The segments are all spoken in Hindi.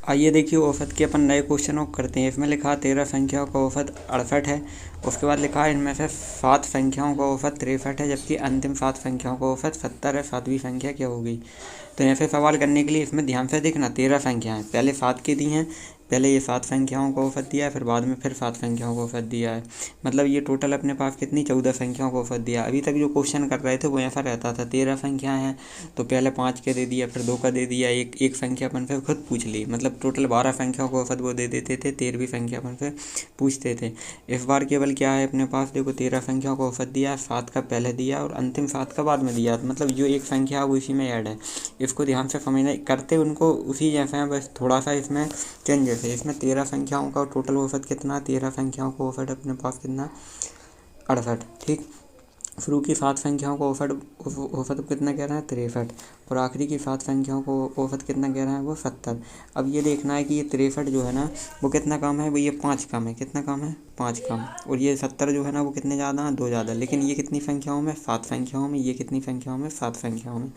आइए देखिए औसत के अपन नए क्वेश्चन को करते हैं। इसमें लिखा 13 संख्याओं का औसत 68 है। उसके बाद लिखा है इनमें से 7 संख्याओं का औसत 63 है, जबकि अंतिम 7 संख्याओं का औसत 70 है। 7वीं संख्या क्या होगी? तो ऐसे सवाल करने के लिए इसमें ध्यान से देखना। 13 संख्याएँ पहले 7 की दी हैं, पहले ये 7 संख्याओं का औसत दिया है, फिर बाद में फिर 7 संख्याओं का औसत दिया है। मतलब ये टोटल अपने पास कितनी 14 संख्याओं का औसत दिया। अभी तक जो क्वेश्चन कर रहे थे वो ऐसा रहता था, 13 संख्याएँ हैं तो पहले 5 के दे दिया, फिर 2 का दे दिया, एक संख्या अपन से खुद पूछ ली। मतलब टोटल 12 संख्याओं का औसत वो दे देते थे, 13वीं संख्या अपन से पूछते थे। इस बार केवल क्या है अपने पास, देखो 13 संख्याओं का औसत दिया, 7 का पहले दिया और अंतिम 7 का बाद में दिया। मतलब जो एक संख्या है वो इसी में ऐड है। इसको ध्यान से समझना, करते उनको उसी जैसे हैं, बस थोड़ा सा इसमें चेंजेस है। इसमें 13 संख्याओं का टोटल औसत कितना, 13 संख्याओं का औसत अपने पास कितना, 68। ठीक, शुरू की 7 संख्याओं को औसत कितना कह रहा है, 63। और आखिरी की 7 संख्याओं को औसत कितना कह रहा है, वो 70। अब ये देखना है कि ये 63 जो है ना वो कितना कम है, वो ये 5 कम है। कितना कम है, 5 कम। और ये 70 जो है ना वो कितने ज़्यादा हैं, 2 ज़्यादा। लेकिन ये कितनी संख्याओं में, 7 संख्याओं में। ये कितनी संख्याओं में, 7 संख्याओं में।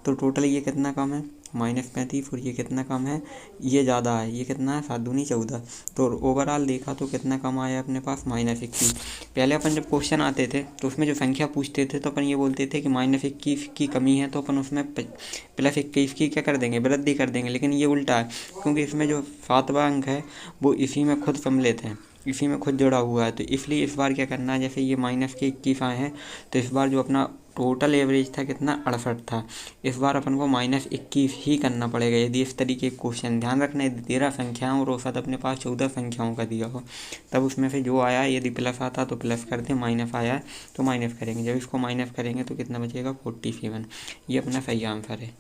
तो टोटल ये कितना कम है, -35। और ये कितना कम है, ये ज़्यादा है। ये कितना है, 7 दूनी 14। तो ओवरऑल देखा तो कितना कम आया अपने पास, -21। पहले अपन जब क्वेश्चन आते थे तो उसमें जो संख्या पूछते थे तो अपन ये बोलते थे कि -21 की कमी है, तो अपन उसमें +21 की क्या कर देंगे, वृद्धि कर देंगे। लेकिन ये उल्टा है, क्योंकि इसमें जो 7वां अंक है वो इसी में खुद सम्मिलित है, इसी में खुद जुड़ा हुआ है। तो इसलिए इस बार क्या करना है, जैसे ये -21 आए हैं तो इस बार जो अपना टोटल एवरेज था कितना, 68 था। इस बार अपन को -21 ही करना पड़ेगा यदि इस तरीके के क्वेश्चन। ध्यान रखना है 13 संख्याओं और औसत अपने पास 14 संख्याओं का दिया हो, तब उसमें से जो आया यदि प्लस आता तो प्लस करते, माइनस आया तो माइनस करेंगे। जब इसको माइनस करेंगे तो कितना बचेगा, 47। ये अपना सही आंसर है।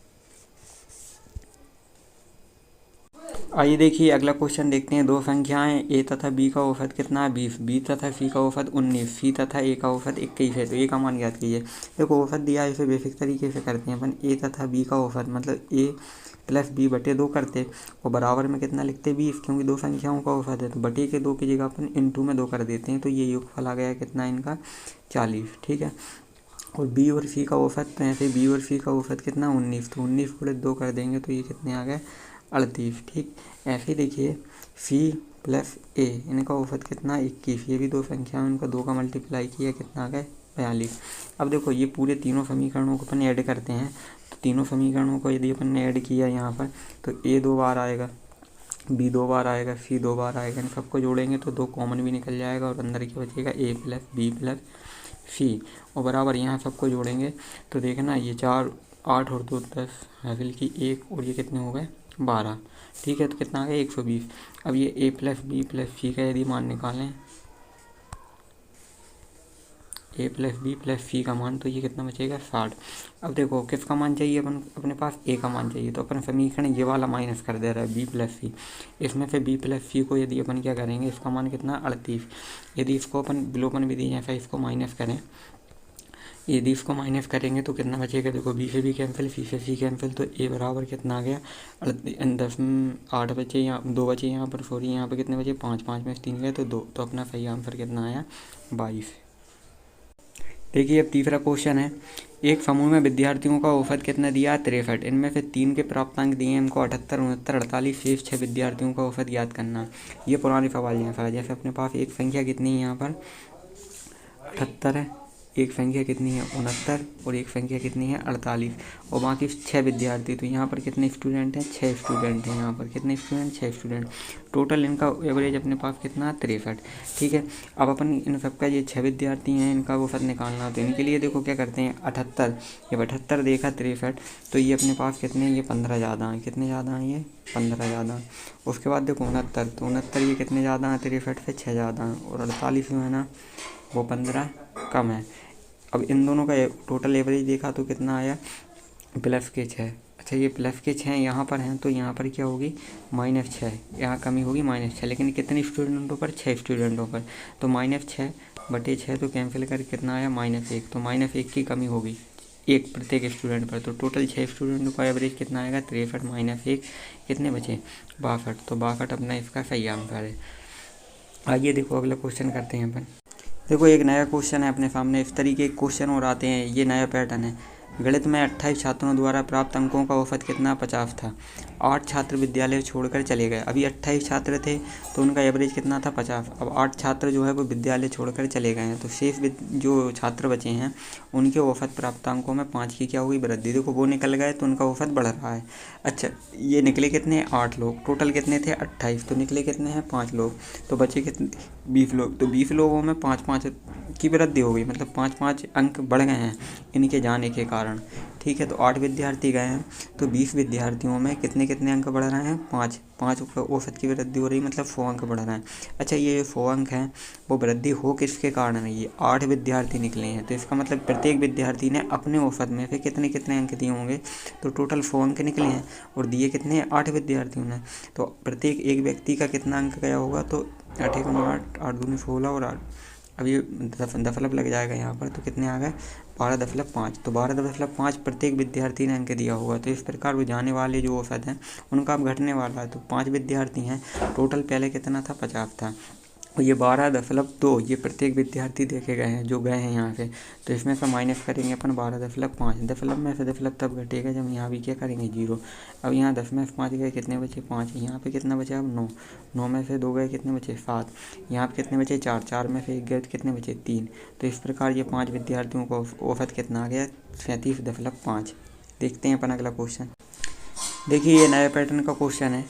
आइए देखिए अगला क्वेश्चन देखते हैं। 2 संख्याएं ए तथा बी का औसत कितना है, 20। बी तथा सी का औसत 19। सी तथा ए का औसत 21 है। तो ए का मान ज्ञात कीजिए। देखो औसत दिया है, इसे बेसिक तरीके से करते हैं अपन। ए तथा बी का औसत मतलब ए प्लस बी बटे 2 करते और बराबर में कितना लिखते, 20, क्योंकि 2 संख्याओं का औसत है। तो बटे के 2 की जगह अपन इंटू में 2 कर देते हैं, तो ये योगफल आ गया कितना इनका, 40। ठीक है। और बी और सी का औसत, तो ऐसे बी और सी का औसत कितना, 19। तो 19 गुणे 2 कर देंगे तो ये कितने आ गए, 38। ठीक, ऐसे ही देखिए सी प्लस ए, इनका औसत कितना, 21। ये भी 2 संख्या है, इनका 2 का मल्टीप्लाई किया कितना आ गए, 42। अब देखो ये पूरे तीनों समीकरणों को अपन ऐड करते हैं। तो तीनों समीकरणों को यदि अपन ने ऐड किया यहाँ पर तो ए 2 बार आएगा, बी 2 बार आएगा, सी 2 बार आएगा। इन सबको जोड़ेंगे तो 2 कॉमन भी निकल जाएगा और अंदर क्या बचेगा, ए प्लस बी प्लस सी। और बराबर यहाँ सबको जोड़ेंगे तो देखना ये 4, 8 और 2 10 हासिल की 1, और ये कितने हो गए, 12। ठीक है, तो कितना आ गया, 120। अब ये ए प्लस बी प्लस सी का यदि मान निकालें, ए प्लस बी प्लस सी का मान, तो ये कितना बचेगा, 60। अब देखो किसका मान चाहिए अपन, अपने पास ए का मान चाहिए। तो अपन समीकरण ये वाला माइनस कर दे रहा है, बी प्लस सी। इसमें से बी प्लस सी को यदि अपन क्या करेंगे, इसका मान कितना, 38। यदि इसको अपन विलोपन विधि जैसा इसको माइनस करें, यदि इसको माइनस करेंगे तो कितना बचेगा, देखो बी से बी कैंसिल, सी से सी कैंसिल, तो ए बराबर कितना आ गया, 8 बचे, यहाँ 2 बचे, यहाँ पर सॉरी यहाँ पर कितने बचे, 5, 5 में से 3 गए तो 2। तो अपना सही आंसर कितना आया, 22। देखिए अब तीसरा क्वेश्चन है। एक समूह में विद्यार्थियों का औसत कितना दिया है, 63। इनमें से 3 के प्राप्तांक दिए हैं इनको, 78, 69, 48। शेष 6 विद्यार्थियों का औसत ज्ञात करना है। ये पुराने सवाल जैसा है। जैसे अपने पास एक संख्या कितनी है यहाँ पर, 78 है, एक संख्या कितनी है, 69, और एक संख्या कितनी है, 48, और बाकी 6 विद्यार्थी। तो यहाँ पर कितने स्टूडेंट हैं, 6 स्टूडेंट हैं। यहाँ पर कितने स्टूडेंट, 6 स्टूडेंट। टोटल इनका एवरेज अपने पास कितना, 63। ठीक है, अब अपन इन सबका ये 6 विद्यार्थी हैं, इनका औसत निकालना। तो इनके लिए देखो क्या करते हैं, 78, जब 78 देखा 63, तो ये अपने पास कितने, ये 15 ज़्यादा हैं। कितने ज़्यादा हैं, ये 15 ज़्यादा हैं। उसके बाद देखो 69, तो 69 ये कितने ज़्यादा हैं, 63 से 6 ज़्यादा हैं। और 48 जो है ना वो 15 कम है। अब इन दोनों का टोटल एवरेज देखा तो कितना आया, प्लस के 6। अच्छा ये प्लस के 6 यहाँ पर हैं, तो यहाँ पर क्या होगी, -6। यहाँ कमी होगी -6, लेकिन कितने स्टूडेंटों पर, 6 स्टूडेंटों पर। तो -6 बटे 6 तो कैंसिल कर कितना आया, -1। तो -1 की कमी होगी एक प्रत्येक स्टूडेंट पर। तो टोटल 6 स्टूडेंटों का एवरेज कितना आएगा, 63 -1 कितने बचे, 62। तो 62 अपना इसका सही आंसर है। आइए देखो अगला क्वेश्चन करते हैं अपन। देखो एक नया क्वेश्चन है अपने सामने। इस तरीके के क्वेश्चन और आते हैं, ये नया पैटर्न है। गणित में 28 छात्रों द्वारा प्राप्त अंकों का औसत कितना 50 था। 8 छात्र विद्यालय छोड़कर चले गए। अभी 28 छात्र थे तो उनका एवरेज कितना था 50। अब 8 छात्र जो है वो विद्यालय छोड़कर चले गए हैं, तो शेष जो छात्र बचे हैं उनके औसत प्राप्तांकों में 5 की क्या हुई वृद्धि। देखो वो निकल गए तो उनका औसत बढ़ रहा है। अच्छा, ये निकले कितने 8 लोग, टोटल कितने थे 28, तो निकले कितने हैं 5 लोग, तो बचे कितने 20 लोग। तो 20 लोगों में 5-5 की वृद्धि हो गई, मतलब 5-5 अंक बढ़ गए हैं इनके जाने के कारण। ठीक है, तो 8 विद्यार्थी गए हैं तो 20 विद्यार्थियों में कितने कितने अंक बढ़ रहे हैं 5 औसत की वृद्धि हो रही, मतलब 100 अंक बढ़ रहे हैं। अच्छा, ये जो 100 अंक हैं वो वृद्धि हो किसके कारण है, ये 8 विद्यार्थी निकले हैं, तो इसका मतलब प्रत्येक विद्यार्थी ने अपने औसत में से कितने कितने अंक दिए होंगे, तो टोटल 100 अंक निकले हैं और दिए कितने 8 विद्यार्थियों ने। तो प्रत्येक एक व्यक्ति का कितना अंक गया होगा, तो 8 × 8, 8 दूनी 16 और 8, अब ये दशमलव लग जाएगा यहाँ पर, तो कितने आ गए 12.5। तो 12.5 प्रत्येक विद्यार्थी ने अंक दिया होगा। तो इस प्रकार वो जाने वाले जो औसत हैं उनका अब घटने वाला है। तो 5 विद्यार्थी हैं, टोटल पहले कितना था 50 था, और ये 12.2 ये प्रत्येक विद्यार्थी देखे गए हैं जो गए हैं यहाँ से। तो इसमें से माइनस करेंगे अपन 12.5, दशमलव में से दशमलव तब घटेगा जब यहाँ भी क्या करेंगे 0। अब यहाँ 10 में से 5 गए, कितने बचे 5, यहाँ पे कितना बचा अब 9, 9 में से 2 गए, कितने बचे 7, यहाँ पे कितने बचे 4, 4 में से 1 गए तो कितने बचे 3। तो इस प्रकार ये 5 विद्यार्थियों का औसत कितना आ गया 37.5। देखते हैं अपन अगला क्वेश्चन। देखिए ये नए पैटर्न का क्वेश्चन है।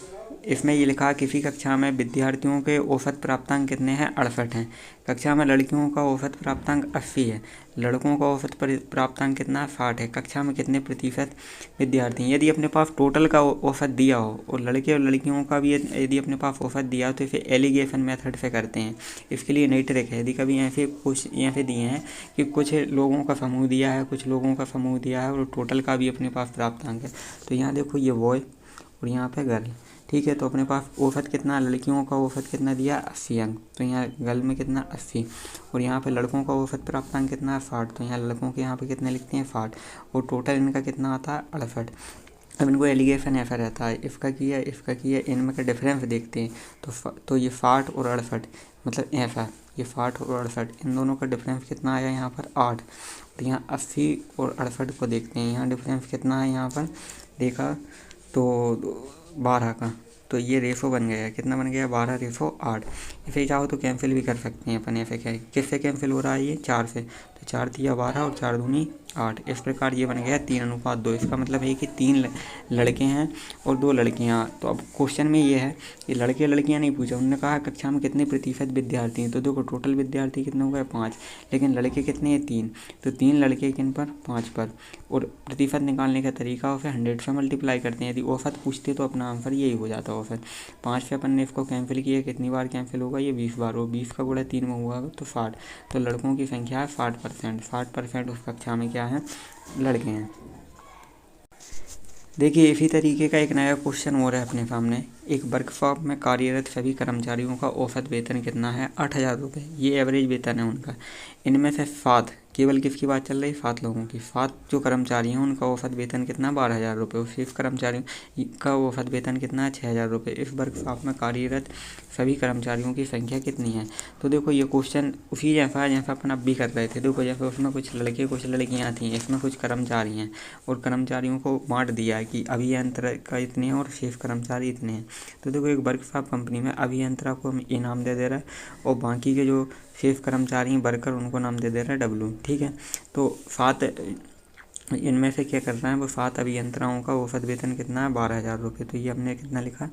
इसमें ये लिखा किसी कक्षा में विद्यार्थियों के औसत प्राप्तांक कितने हैं 68 हैं। कक्षा में लड़कियों का औसत प्राप्तांक 80 है, लड़कों का औसत प्राप्तांक कितना 60 है। कक्षा में कितने प्रतिशत विद्यार्थी हैं। यदि अपने पास टोटल का औसत दिया हो और लड़के और लड़कियों का भी यदि अपने पास औसत दिया हो तो इसे एलिगेशन मेथड से करते हैं। इसके लिए नई ट्रिक है। यदि कभी ऐसे कुछ ऐसे दिए हैं कि कुछ लोगों का समूह दिया है, कुछ लोगों का समूह दिया है और टोटल का भी अपने पास प्राप्तांक है, तो यहाँ देखो ये बॉय और यहाँ पे गर्ल। ठीक है, तो अपने पास औसत कितना, लड़कियों का औसत कितना दिया 80 अंक, तो यहाँ गर्ल में कितना 80, और यहाँ पे लड़कों का औसत प्राप्तांक कितना है 60, तो यहाँ लड़कों के यहाँ पे कितने लिखते हैं 60, और टोटल इनका कितना आता है 68। अब इनको एलिगेशन ऐसा रहता है, इसका किया इनमें का डिफरेंस देखते हैं तो ये 60 और 68, मतलब ऐसा ये 60 और 68 इन दोनों का डिफरेंस कितना आया यहाँ पर 8। तो यहाँ 80 और 68 को देखते हैं, यहाँ डिफरेंस कितना है यहाँ पर देखा तो 12 का, तो ये रेशो बन गया, कितना बन गया 12:8। इसे चाहो तो कैंसिल भी कर सकते हैं अपन। ऐसे क्या किससे कैंसिल हो रहा है ये 4 से, तो 4 तिया 12 और 4 दूनी 8। इस प्रकार ये बन गया 3:2। इसका मतलब है कि 3 लड़के हैं और 2 लड़कियां। तो अब क्वेश्चन में ये है कि लड़के लड़कियां नहीं पूछा, उन्होंने कहा कक्षा में कितने प्रतिशत विद्यार्थी हैं। तो देखो टोटल विद्यार्थी कितने हो गए 5, लेकिन लड़के कितने हैं 3, तो 3 लड़के किन पर 5 पर। और प्रतिशत निकालने का तरीका उसे 100 से मल्टीप्लाई करते हैं। यदि औसत पूछते तो अपना आंसर यही हो जाता है औसत। 5 से अपन ने इसको कैंसिल किया, कितनी बार कैंसिल होगा ये 20 बार, और 20 का गुणा 3 में हुआ तो 60। तो लड़कों की संख्या है 60%। 60% उस कक्षा में क्या है लड़के हैं। देखिए इसी तरीके का एक नया क्वेश्चन हो रहा है अपने सामने। एक वर्कशॉप में कार्यरत सभी कर्मचारियों का औसत वेतन कितना है 8,000 रुपये। ये एवरेज वेतन है उनका। इनमें से 7 केवल किसकी बात चल रही 7 लोगों की, 7 जो कर्मचारी हैं उनका औसत वेतन कितना 12,000 रुपये, और 6 कर्मचारियों का औसत वेतन कितना है 6,000 रुपये। इस वर्कशॉप में कार्यरत सभी कर्मचारियों की संख्या कितनी है। तो देखो ये क्वेश्चन उसी जैसा है जैसा अपन अब भी कर रहे थे। देखो जैसे उसमें कुछ लड़के कुछ लड़कियाँ थी, इसमें कुछ कर्मचारी हैं और कर्मचारियों को बांट दिया है कि अभियंत्रा का इतने हैं और शेष कर्मचारी इतने हैं। तो देखो एक वर्कशॉप कंपनी में अभियंत्रा को हम ये नाम दे दे रहा है और बाकी के जो शेष कर्मचारी हैं वर्कर उनको नाम दे दे रहा है W। ठीक है, तो 7 इनमें से क्या कर रहा है वो 7 अभियंत्राओं का औसत वेतन कितना है 12,000 रुपये। तो ये हमने कितना लिखा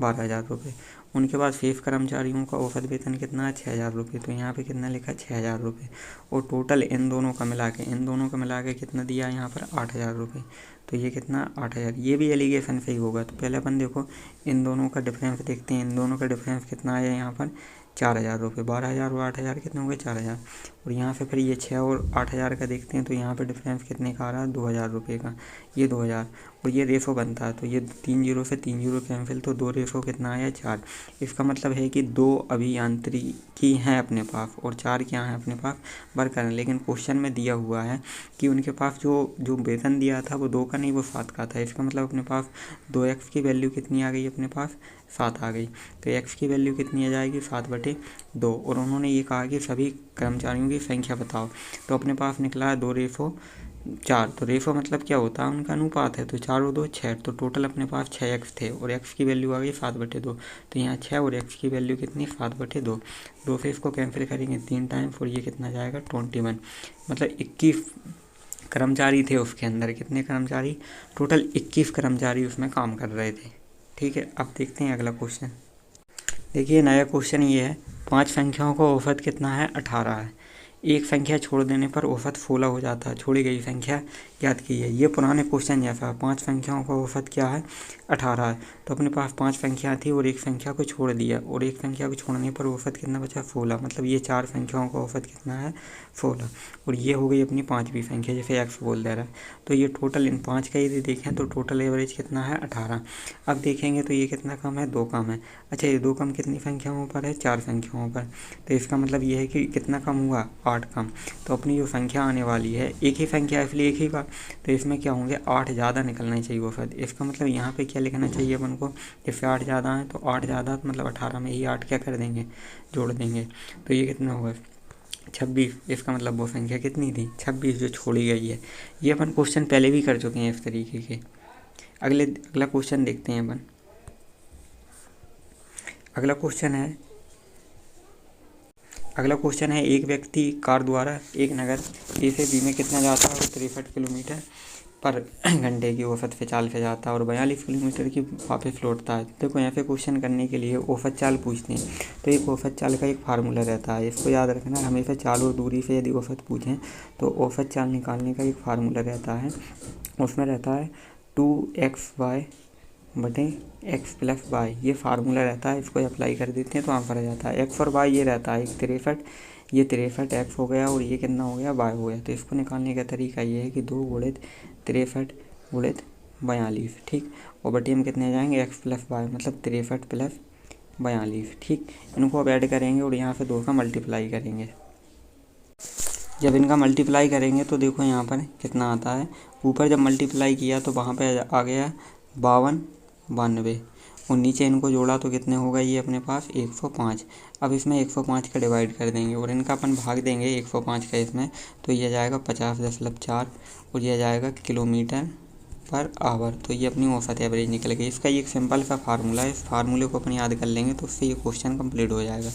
12,000 रुपये। उनके बाद शेष कर्मचारियों का औसत वेतन कितना है 6,000 रुपये। तो यहाँ पे कितना लिखा 6,000 रुपये, और टोटल इन दोनों का मिला के कितना दिया यहाँ पर 8,000 रुपये। तो ये कितना 8,000, ये भी एलिगेशन से ही होगा। तो पहले अपन देखो इन दोनों का डिफरेंस देखते हैं। इन दोनों का डिफरेंस कितना आया यहाँ पर 4,000 रुपये। 12,000 और 8,000 कितने हो गए 4,000। और यहाँ से फिर ये 6 और 8,000 का देखते हैं तो यहाँ पे डिफरेंस कितने का आ रहा है 2,000 रुपये का, ये 2,000। और ये रेशो बनता है तो ये 3 जीरो से 3 जीरो कैंसिल, तो 2 रेशो कितना आया 4। इसका मतलब है कि 2 अभियांत्रिकी हैं अपने पास और 4 क्या हैं अपने पास वर्कर हैं। लेकिन क्वेश्चन में दिया हुआ है कि उनके पास जो वेतन दिया था वो 2 का नहीं वो 7 का था। इसका मतलब अपने पास 2x की वैल्यू कितनी आ गई अपने पास 7 आ गई। तो x की वैल्यू कितनी आ जाएगी 7/2। और उन्होंने ये कहा कि सभी कर्मचारियों की संख्या बताओ। तो अपने पास निकला है 2:1 4, तो रेफो मतलब क्या होता है, उनका अनुपात है। तो 4 और 2 6, तो टोटल अपने पास 6x थे और x की वैल्यू आ गई 7/2। तो यहाँ 6 और x की वैल्यू कितनी, 7/2। 2 से इसको कैंसिल करेंगे 3 टाइम, और ये कितना जाएगा 21। मतलब 21 कर्मचारी थे उसके अंदर। कितने कर्मचारी, टोटल 21 कर्मचारी उसमें काम कर रहे थे। ठीक है, अब देखते हैं अगला क्वेश्चन। देखिए नया क्वेश्चन ये है, 5 संख्याओं का औसत कितना है, 18 है। एक संख्या छोड़ देने पर औसत 16 हो जाता है, छोड़ी गई संख्या ज्ञात कीजिए। ये पुराने क्वेश्चन जैसा, 5 संख्याओं का औसत क्या है, 18 है। तो अपने पास 5 संख्या थी और एक संख्या को छोड़ दिया, और एक संख्या को छोड़ने पर औसत कितना बचा, 16। मतलब ये 4 संख्याओं का औसत कितना है, 16। और ये हो गई अपनी 5वीं संख्या, जैसे एक्स बोल दे रहा है। तो ये टोटल इन 5 का यदि देखें तो टोटल एवरेज कितना है, 18। अब देखेंगे तो ये कितना कम है, 2 कम है। अच्छा, ये 2 कम कितनी संख्याओं पर है, 4 संख्याओं पर। तो इसका मतलब ये है कि कितना कम हुआ, 8 कम। तो अपनी जो संख्या आने वाली है, एक ही संख्या है इसलिए एक ही बार, तो इसमें क्या होंगे, 8 ज़्यादा निकलना चाहिए औसत। इसका मतलब यहाँ पे क्या लिखना चाहिए अपन को, जैसे 8 ज़्यादा है तो 8 ज़्यादा, तो मतलब 18 में ही 8 क्या कर देंगे, जोड़ देंगे। तो ये कितना होगा, 26। इसका मतलब वो संख्या कितनी थी, 26, जो छोड़ी गई है। ये अपन क्वेश्चन पहले भी कर चुके हैं इस तरीके के। अगला क्वेश्चन देखते हैं अपन। अगला क्वेश्चन है एक व्यक्ति कार द्वारा एक नगर ए से बी में कितना जाता है, 63 किलोमीटर पर घंटे की औसत चाल से जाता है और 42 किलोमीटर की वापस लौटता है। देखो यहाँ पे क्वेश्चन करने के लिए औसत चाल पूछते हैं, तो एक औसत चाल का एक फार्मूला रहता है, इसको याद रखना। हमेशा चाल और दूरी से यदि औसत पूछें तो औसत चाल निकालने का एक फार्मूला रहता है, उसमें रहता है 2xy बटे x प्लस वाई। ये फार्मूला रहता है, इसको अप्लाई कर देते हैं तो आंसर आ जाता है। x और y ये रहता है, एक 63, ये 63 x हो गया और ये कितना हो गया, y हो गया। तो इसको निकालने का तरीका ये है कि 2 गुणित 63 गुणित 42, ठीक। और बटे में कितने जाएंगे, x प्लस वाई, मतलब 63 प्लस 42, ठीक। इनको अब ऐड करेंगे और यहाँ से 2 का मल्टीप्लाई करेंगे। जब इनका मल्टीप्लाई करेंगे तो देखो यहाँ पर कितना आता है। ऊपर जब मल्टीप्लाई किया तो वहाँ पे आ गया 52, 92, और नीचे इनको जोड़ा तो कितने होगा ये अपने पास 105। अब इसमें 105 का डिवाइड कर देंगे और इनका अपन भाग देंगे 105 का इसमें, तो ये जाएगा 50.4 और ये जाएगा किलोमीटर पर आवर। तो ये अपनी औसत एवरेज निकल गई। इसका एक सिंपल सा फार्मूला है, इस फार्मूले को अपन याद कर लेंगे तो उससे ये क्वेश्चन कंप्लीट हो जाएगा।